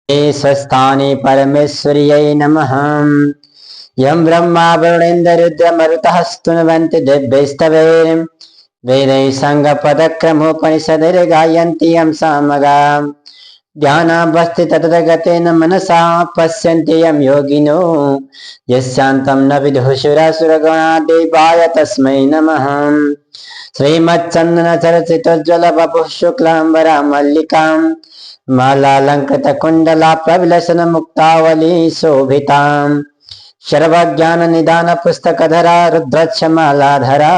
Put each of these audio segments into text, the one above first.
स्वस्थानि परमेश्वर्यै नमः। यं ब्रह्मा वरुणेन्द्ररुद्रमरुतः स्तुवन्ति दिव्यैस्तवैः वेदैः साङ्गपदक्रमोपनिषदैर्गायन्ति यं सामगाः। ध्यानावस्थिततगतेन मनसा पश्यन्ति यं योगिनो यस्यान्तं न विदुः सुरासुरगणा देवाय तस्मै नमः। श्रीमच्चन्दनचरचितोज्ज्वलवपुः शुक्लाम्बरा मल्लिकां मालालङ्कृतकुण्डलाप्रविलसन्मुक्तावली शोभितां सर्वज्ञाननिदानपुस्तकधरा रुद्रक्षमालाधरा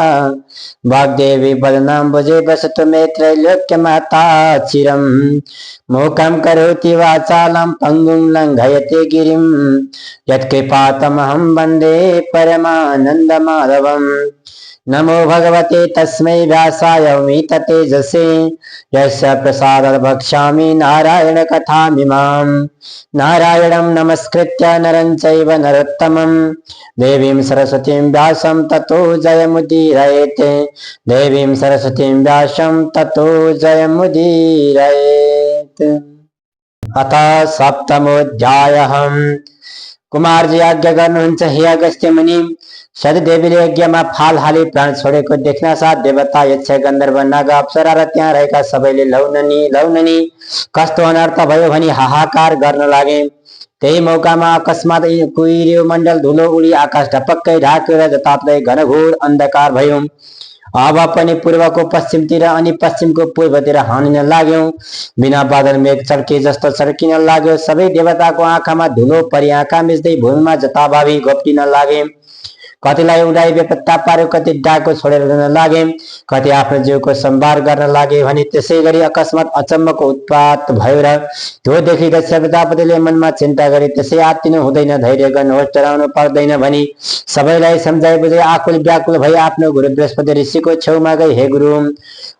वाग्देवी वदनाम्बुजे वसतु मे त्रैलोक्यमाता चिरं। मूकं करोति वाचालं पङ्गुं लङ्घयते गिरिं यत्कृपातमहं वन्दे परमानन्दमाधवम्। नमो भगवते तस्मै व्यासाय मीततेजसे यस्य प्रसादात् वक्ष्यामि नारायण कथामिमाम्। नारायणं नमस्कृत्य नरं चैव नरोत्तमं देवीं सरस्वतीं व्यासं ततो जयमुदीरयेत्। देवीं सरस्वतीं व्यासं ततो जयमुदीरयेत्। अथ सप्तमोऽध्यायः। कुमार जी आज्ञा गर्नुहुन्छ हे अगस्त्य मुनि। सतीदेवीले यज्ञमा फाल हाली प्राण छोडेको देख्न साथ देवता यक्ष गन्धर्व नाग अप्सरा र त्यहाँ रहेका सबैले लौननी कस्तो अनर्थ भयो भनी हाहाकार गर्न लागे। त्यही मौकामा अकस्मात कुहिरो मण्डल धुलो उडी आकाश ढपक्कै ढाक्यो र जताततै घनघोर अन्धकार भयो। अब पनि पूर्वको पश्चिमतिर अनि पश्चिमको पूर्वतिर हानिन लाग्यो। बिना बादल मेघ चर्के जस्तो चर्किन लाग्यो। सबै देवताको आँखामा धुलो परी आँखा मिच्दै भूमिमा जताभावी घोप्टिन लागे। कतिलाई उडाई बेपत्ता पार्यो, कति डाको छोडेर जान लागे, कति आफ्नो जीवको सम्भार गर्न लागे भने त्यसै गरी अकस्मात अचम्मको उत्पात भयो र त्यो देखि दक्ष प्रजापतिले मनमा चिन्ता गरे त्यसै आत्तिनु हुँदैन, धैर्य गर्नुहोस्, डराउनु पर्दैन भनी सबैलाई सम्झाइ बुझाइ आकुल व्याकुल भई आफ्नो गुरु बृहस्पति ऋषिको छेउमा गई, हे गुरु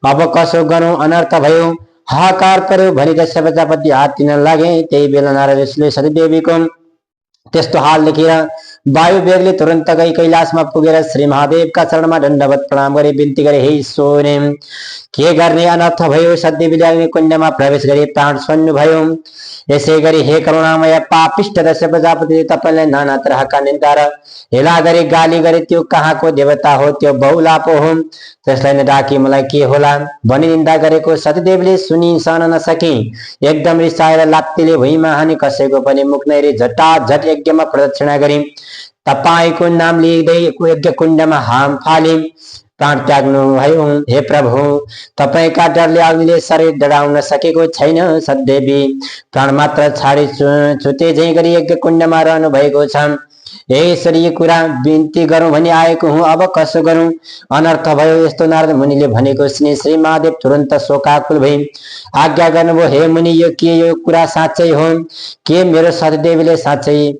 अब कसो गरौँ, अनर्थ भयो, हाहाकार पर्यो भनी दक्ष प्रजापति आत्तिन लागे। त्यही बेला नारद ऋषिले सतीदेवीको त्यस्तो हाल देखेर वायु वेगले तुरन्त गई कैलाशमा पुगेर श्री महादेवका चरणमा दण्डवत प्रणाम गरी बिन्ती गरे, हे ईश्वर के गर्ने, अनर्थ भयो। सतीदेवीले अग्निकुण्डमा प्रवेश गरी प्राण छोड्नु भयो। यसै गरी हे करुणामय पापिष्ट दक्ष प्रजापतिले तपाईँलाई नाना तरहका निन्दा र हेला गरी गाली गरे। त्यो कहाँको देवता हो, त्यो बहुला पो हो, त्यसलाई नडाकी मलाई के होला भनी निन्दा गरेको सतीदेवीले सुनि सहन नसकी एकदम रिसाएर लात्तीले भुइँमा हानी कसैको पनि मुख नहेरी झटाझट यज्ञमा प्रदक्षिणा गरी तपाईको नाम लिँदै यज्ञ कुण्डमा हाम फाली प्राण त्याग्नु भयो। हे प्रभु तपाईका डरले अग्निले शरीर डराउन सकेको छैन। सतीदेवी प्राण मात्र छाडी छुटे झै गरी यज्ञ कुण्डमा रहनु भएको छ। हे ईश्वरी कुरा बिन्ती गरौँ भनी आएको हुँ, अब कसो गरौँ, अनर्थ भयो। यस्तो नारद मुनिले भनेको सुनि श्री महादेव तुरन्त शोकाकुल भई आज्ञा गर्नुभयो, हे मुनि यो कुरा साँच्चै हो के मेरो सतीदेवीले साँच्चै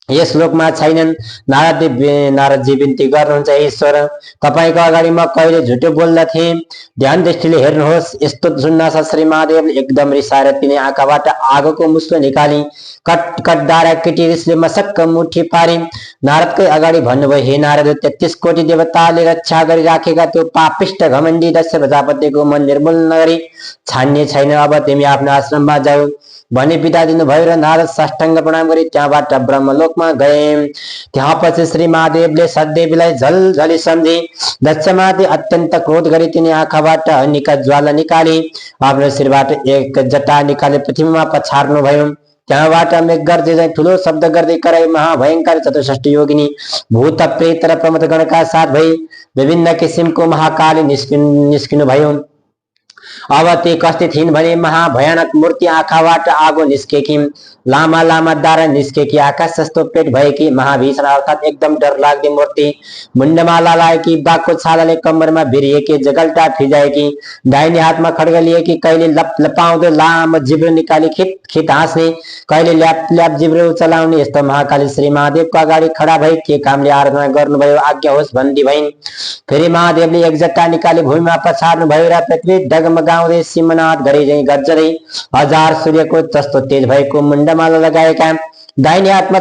यस लोकमा छैनन्? नारदजी बिन्ती गर्नुहुन्छ, ईश्वर तपाईको अगाडि म कहिले झुटो बोल्दथे, ध्यान दृष्टिले हेर्नुहोस्। यस्तो सुन्नासाथ श्री महादेवले एकदम रिसाएर तिनै आँखाबाट आगोको मुस्लो निकाली कट कट डाँडा केटी रिसले मसक्क मुठी पारी नारदकै अगाडि भन्नुभयो, हे नारद 33 कोटी देवताले रक्षा गरिराखेका त्यो पापिष्ट घमण्डी दक्ष प्रजापतिको मन निर्मूल नगरी छान्ने छैन। अब तिमी आफ्नो आश्रममा जाऊ भनी बिदा दिनुभयो र नारद साष्टाङ्ग प्रणाम गरी त्यहाँबाट ब्रह्मलोकमा गए। त्यहाँ पछि श्री महादेवले सतीदेवीलाई झलझली सम्झी दक्षमाथि अत्यन्त क्रोध गरी तिनी आँखाबाट निका ज्वाला निकाली आफ्नो शिरबाट एक जटा निकाली पृथ्वीमा पछार्नु भयो। त्यहाँबाट मेघगर्जे चाहिँ ठुलो शब्द गर्दै कराई महाभयङ्कर 64 योगिनी भूत प्रेत र प्रमथ गणका साथ भई विभिन्न किसिमको महाकाली निस्किनु भयो। अब ती कस्ती थिइन् भने महाभयानक मूर्ति आँखाबाट आगो निस्केकी, लामा लामा दारा निस्केकी, आकाश जस्तो पेट भएकी महाभीषण अर्थात् एकदम डर लाग्ने मूर्ति, मुण्डमा लालाएकी, बाघको छालाले कम्मरमा भिरिएकी, जगल्टा फिजाएकी, दाहिने हातमा खड्ग लिएकी, कहिले लपाउँदो लामो जिब्रो निकाली खिट खिट हाँस्ने, कहिले ल्याप ल्याप जिब्रो चलाउने यस्तो महाकाली श्री महादेवको अगाडि खडा भई के कामले आराधना गर्नुभयो आज्ञा होस् भन्दी भइन्। फेरि महादेवले एक जट्टा निकाली भूमिमा पछार्नु भयो र पृथ्वी डगमगाउँदै सिमनाद गरे झैं गर्जदै हजार सूर्यको जस्तो तेज भएको मुण्डमाला लगाएका दाहिने हातमा